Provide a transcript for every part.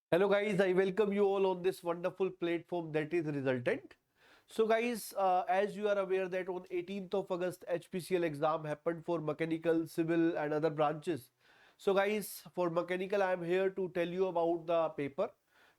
Hello guys, I welcome you all on this wonderful platform that is Resultant. So guys, as you are aware that on 18th of August HPCL exam happened for mechanical, civil and other branches. So guys, for mechanical I am here to tell you about the paper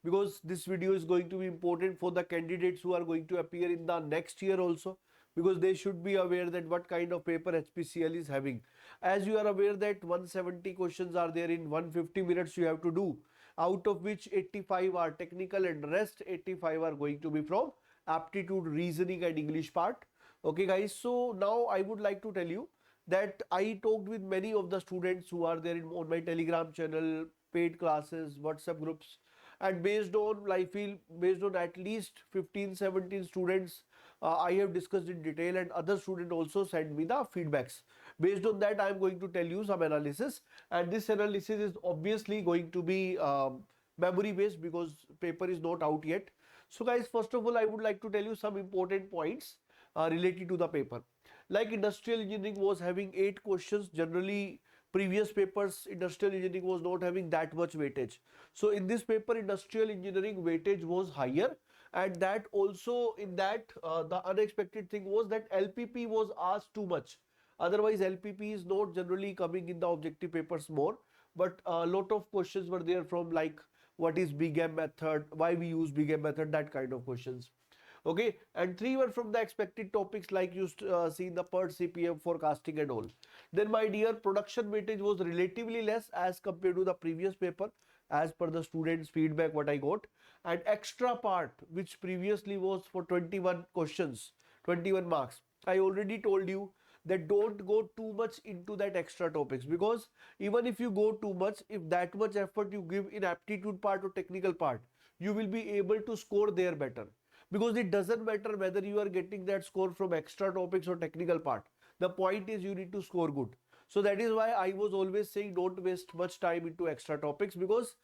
because this video is going to be important for the candidates who are going to appear in the next year also, because they should be aware that what kind of paper HPCL is having. As you are aware that 170 questions are there in 150 minutes you have to do, out of which 85 are technical and rest 85 are going to be from aptitude, reasoning and English part. Okay guys, so now I would like to tell you that I talked with many of the students who are there on my Telegram channel, paid classes, WhatsApp groups, and based on I feel based on at least 15-17 students I have discussed in detail, and other student also sent me the feedbacks. Based on that I am going to tell you some analysis, and this analysis is obviously going to be memory based because paper is not out yet. So guys, first of all I would like to tell you some important points related to the paper. Like industrial engineering was having 8 questions. Generally previous papers industrial engineering was not having that much weightage. So in this paper industrial engineering weightage was higher, and that also in that the unexpected thing was that LPP was asked too much. Otherwise LPP is not generally coming in the objective papers more, but a lot of questions were there from like what is BGAM method, why we use BGAM method, that kind of questions. Okay, and 3 were from the expected topics like you see in the per CPM forecasting and all. Then my dear, production weightage was relatively less as compared to the previous paper as per the students feedback what I got. And extra part which previously was for 21 questions, 21 marks, I already told you that don't go too much into that extra topics, because even if you go too much, if that much effort you give in aptitude part or technical part, you will be able to score there better, because it doesn't matter whether you are getting that score from extra topics or technical part. The point is you need to score good. So that is why I was always saying don't waste much time into extra topics, because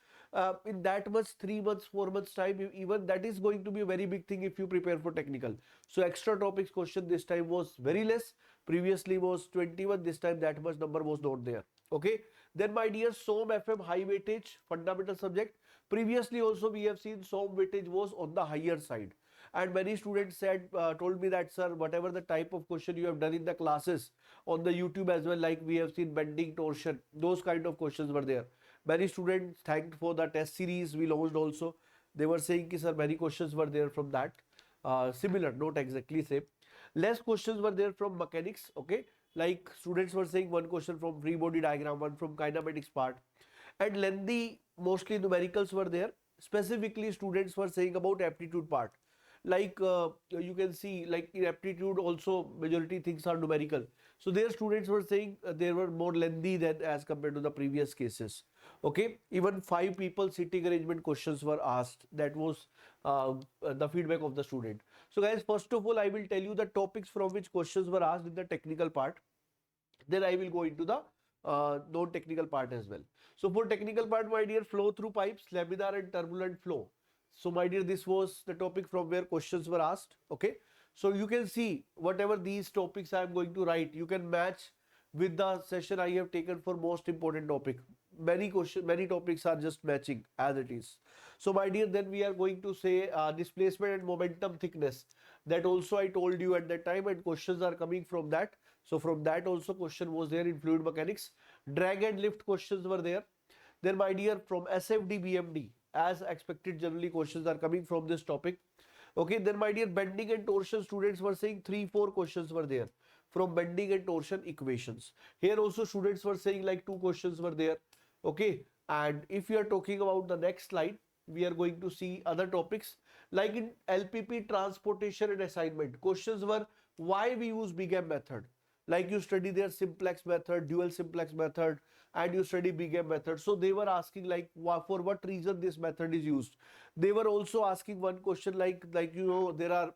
in that much 3 months 4 months time, even that is going to be a very big thing if you prepare for technical. So extra topics question this time was very less. Previously was 21, this time that much number was not there. Okay, then my dear, SOM FM high weightage fundamental subject. Previously also we have seen SOM weightage was on the higher side, and many students said told me that sir, whatever the type of question you have done in the classes on the YouTube as well, like we have seen bending, torsion, those kind of questions were there. Many students thanked for the test series we launched also. They were saying ki, sir, many questions were there from that, similar, not exactly same. Less questions were there from mechanics. Okay, like students were saying one question from free body diagram, one from kinematics part, and lengthy mostly numericals were there. Specifically students were saying about aptitude part, like you can see like in aptitude also majority things are numerical. So their students were saying they were more lengthy than as compared to the previous cases. Okay, even 5 people sitting arrangement questions were asked. That was the feedback of the student. So guys, first of all I will tell you the topics from which questions were asked in the technical part, then I will go into the non-technical part as well. So for technical part, my dear, flow through pipes, laminar and turbulent flow. So my dear, this was the topic from where questions were asked. Okay, so you can see whatever these topics I am going to write, you can match with the session I have taken for most important topic. Many topics are just matching as it is. So my dear, then we are going to say displacement and momentum thickness. That also I told you at that time, and questions are coming from that. So from that also question was there in fluid mechanics. Drag and lift questions were there. Then my dear, from SFD BMD, as expected, generally questions are coming from this topic. Okay, then my dear, bending and torsion, students were saying 3-4 questions were there from bending and torsion equations. Here also students were saying like 2 questions were there. Okay, and if you are talking about the next slide, we are going to see other topics like in LPP transportation and assignment. Questions were why we use BGAM method. Like you study their simplex method, dual simplex method, and you study BGAM method. So they were asking like for what reason this method is used. They were also asking one question like you know there are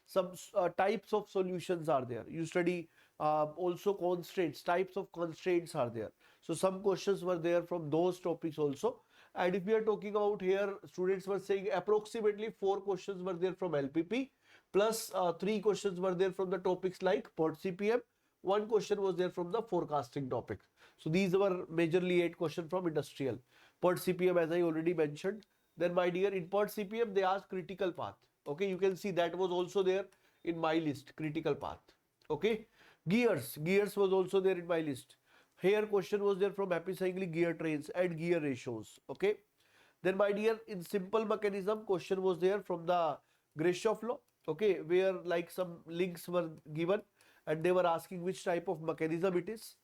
some types of solutions are there. You study also constraints, types of constraints are there. So some questions were there from those topics also. And if we are talking about here, students were saying approximately 4 questions were there from LPP, plus 3 questions were there from the topics like PERT CPM. One question was there from the forecasting topic. So these were majorly 8 questions from industrial. PERT CPM, as I already mentioned, Then my dear, in PERT CPM they asked critical path. Okay, you can see that was also there in my list, critical path. Okay, gears was also there in my list. Here question was there from epicyclic gear trains and gear ratios. Okay, then my dear, in simple mechanism question was there from the Grashof law. Okay, where like some links were given and they were asking which type of mechanism it is.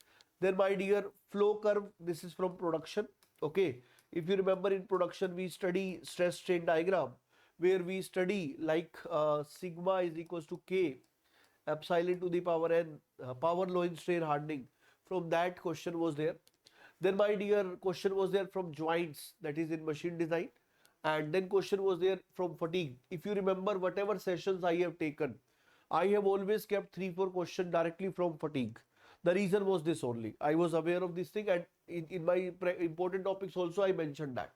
Then my dear, flow curve, this is from production. Okay, if you remember in production we study stress strain diagram where we study like sigma is equals to k epsilon to the power n, power law in strain hardening. From that question was there. Then my dear, question was there from joints, that is in machine design. And then question was there from fatigue. If you remember whatever sessions I have taken, I have always kept 3-4 questions directly from fatigue. The reason was this only. I was aware of this thing, and in my important topics also I mentioned that.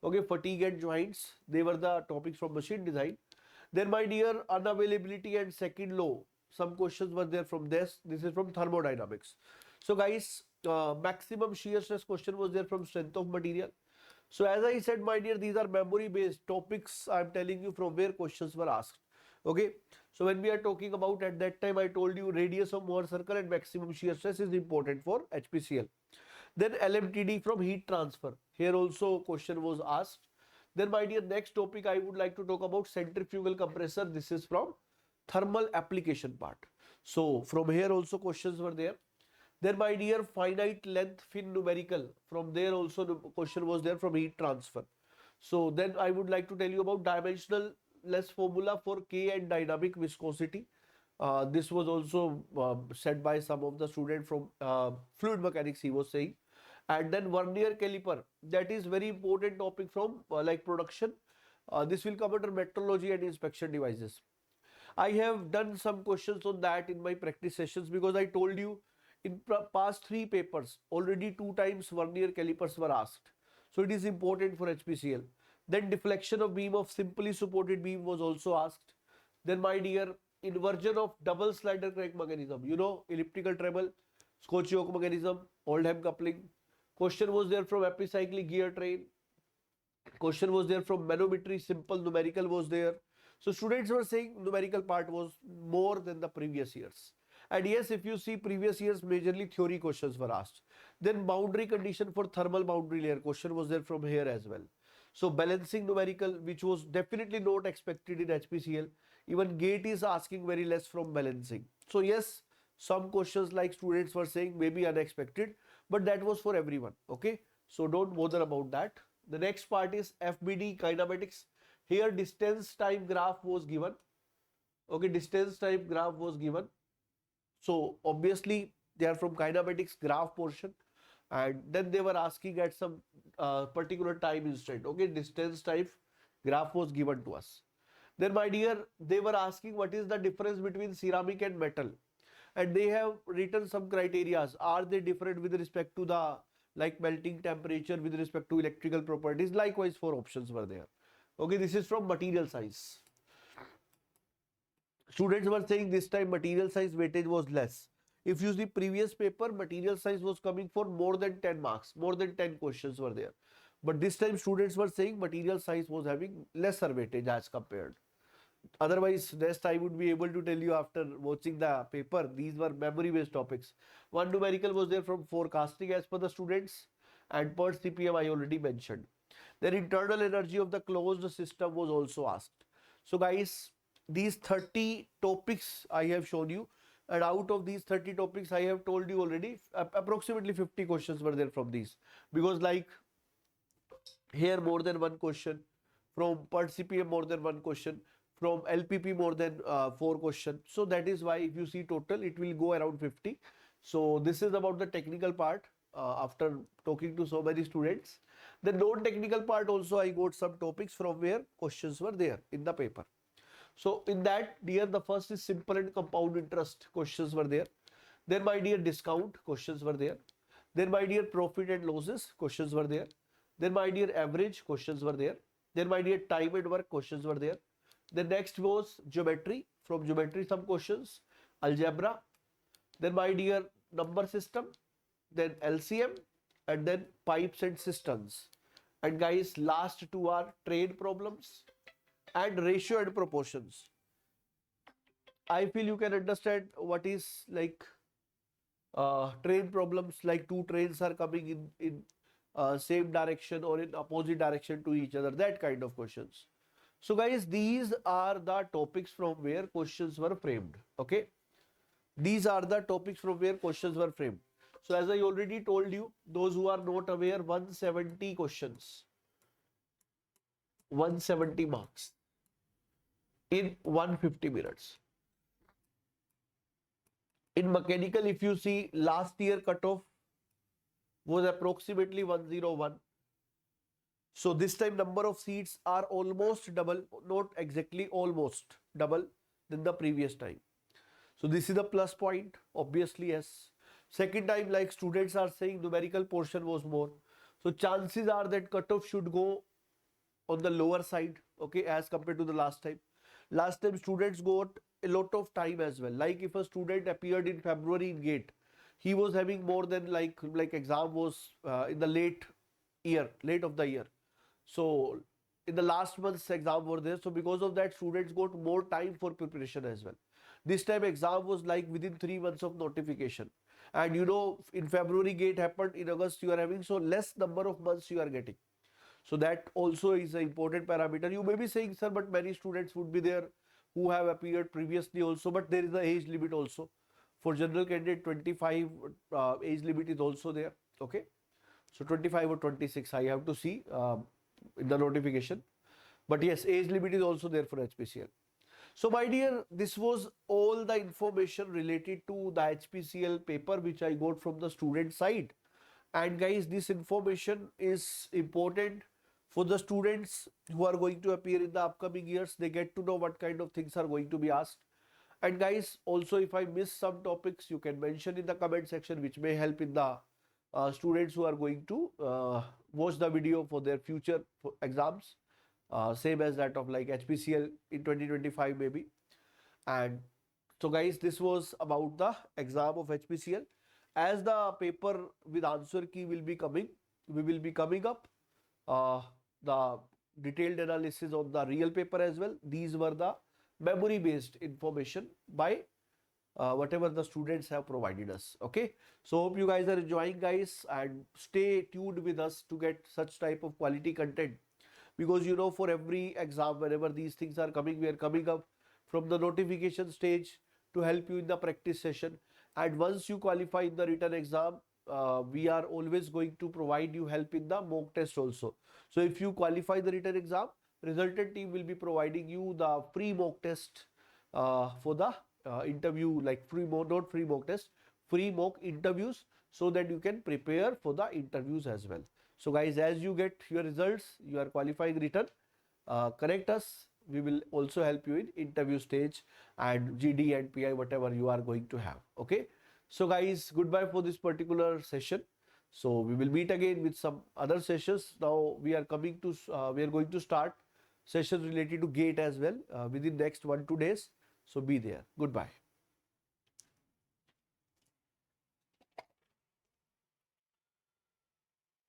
Okay, fatigue and joints, they were the topics from machine design. Then my dear, unavailability and second law, some questions were there from this. This is from thermodynamics. So guys, maximum shear stress question was there from strength of material. So as I said, my dear, these are memory based topics. I am telling you from where questions were asked. Okay, so when we are talking about, at that time I told you radius of Mohr circle and maximum shear stress is important for HPCL. Then LMTD from heat transfer, here also question was asked. Then my dear, next topic I would like to talk about centrifugal compressor. This is from thermal application part. So from here also questions were there. Then my dear, finite length fin numerical, from there also the question was there from heat transfer. So then I would like to tell you about dimensional less formula for K and dynamic viscosity. This was also said by some of the students from fluid mechanics, he was saying. And then vernier caliper, that is very important topic from like production. This will come under metrology and inspection devices. I have done some questions on that in my practice sessions, because I told you in past 3 papers already 2 times vernier calipers were asked. So it is important for HPCL. Then deflection of beam of simply supported beam was also asked. Then my dear, inversion of double slider crank mechanism, you know, elliptical treble, Scotch yoke mechanism, Oldham coupling. Question was there from epicyclic gear train. Question was there from manometry, simple numerical was there. So students were saying numerical part was more than the previous years. And yes, if you see previous years, majorly theory questions were asked. Then boundary condition for thermal boundary layer, question was there from here as well. So balancing numerical, which was definitely not expected in HPCL. Even GATE is asking very less from balancing. So yes, some questions like students were saying may be unexpected, but that was for everyone. Okay, so don't bother about that. The next part is FBD kinematics. Here distance time graph was given. Okay, distance time graph was given. So obviously they are from kinematics graph portion, and then they were asking at some particular time instant. Okay, distance type graph was given to us. Then my dear, they were asking what is the difference between ceramic and metal, and they have written some criterias. Are they different with respect to the like melting temperature, with respect to electrical properties? Likewise 4 options were there. Okay, this is from material science. Students were saying this time material science weightage was less. If you see previous paper, material science was coming for more than 10 marks, more than 10 questions were there. But this time students were saying material science was having lesser weightage as compared. Otherwise, rest I would be able to tell you after watching the paper. These were memory based topics. One numerical was there from forecasting as per the students, and PERT CPM I already mentioned. Then internal energy of the closed system was also asked. So guys, these 30 topics I have shown you, and out of these 30 topics I have told you already approximately 50 questions were there from these, because like here more than one question, from PERT CPM more than one question, from LPP more than 4 questions. So that is why if you see total it will go around 50. So this is about the technical part. After talking to so many students, the non-technical part also I got some topics from where questions were there in the paper. So in that, dear, the first is simple and compound interest, questions were there. Then my dear, discount, questions were there. Then my dear, profit and losses, questions were there. Then my dear, average, questions were there. Then my dear, time and work, questions were there. The next was geometry. From geometry some questions, algebra. Then my dear, number system, then LCM, and then pipes and cisterns. And guys, last two are trade problems and ratio and proportions. I feel you can understand what is like train problems, like two trains are coming in same direction or in opposite direction to each other, that kind of questions. So guys, these are the topics from where questions were framed. Okay, these are the topics from where questions were framed. So as I already told you, those who are not aware, 170 questions, 170 marks in 150 minutes. In mechanical, if you see, last year cutoff was approximately 101. So this time number of seats are almost double, not exactly, almost double than the previous time. So this is a plus point, obviously, yes. Second time, like students are saying, numerical portion was more. So chances are that cutoff should go on the lower side, okay, as compared to the last time. Last time students got a lot of time as well. Like if a student appeared in February in GATE, he was having more than like exam was in the late of the year. So in the last month's exam were there. So because of that, students got more time for preparation as well. This time exam was like within 3 months of notification. And you know, in February GATE happened, in August you are having, so less number of months you are getting. So that also is an important parameter. You may be saying, sir, but many students would be there who have appeared previously also, but there is an age limit also. For general candidate, 25 age limit is also there. Okay. So 25 or 26, I have to see in the notification. But yes, age limit is also there for HPCL. So my dear, this was all the information related to the HPCL paper which I got from the student side. And guys, this information is important for the students who are going to appear in the upcoming years. They get to know what kind of things are going to be asked. And guys, also if I miss some topics, you can mention in the comment section, which may help in the students who are going to watch the video for their future exams. Same as that of like HPCL in 2025 maybe. And so guys, this was about the exam of HPCL. As the paper with answer key will be coming, we will be coming up the detailed analysis of the real paper as well. These were the memory based information by whatever the students have provided us. Okay, so hope you guys are enjoying, guys, and stay tuned with us to get such type of quality content, because you know, for every exam, whenever these things are coming, we are coming up from the notification stage to help you in the practice session. And once you qualify in the written exam, we are always going to provide you help in the mock test also. So if you qualify the written exam, resultant team will be providing you the free mock test for the interview, like free mock, not free mock test, free mock interviews, so that you can prepare for the interviews as well. So guys, as you get your results, you are qualifying written, connect us. We will also help you in interview stage and GD and PI, whatever you are going to have. Okay. So guys, goodbye for this particular session. So we will meet again with some other sessions. Now we are coming to, we are going to start sessions related to GATE as well within next 1-2 days. So be there. Goodbye.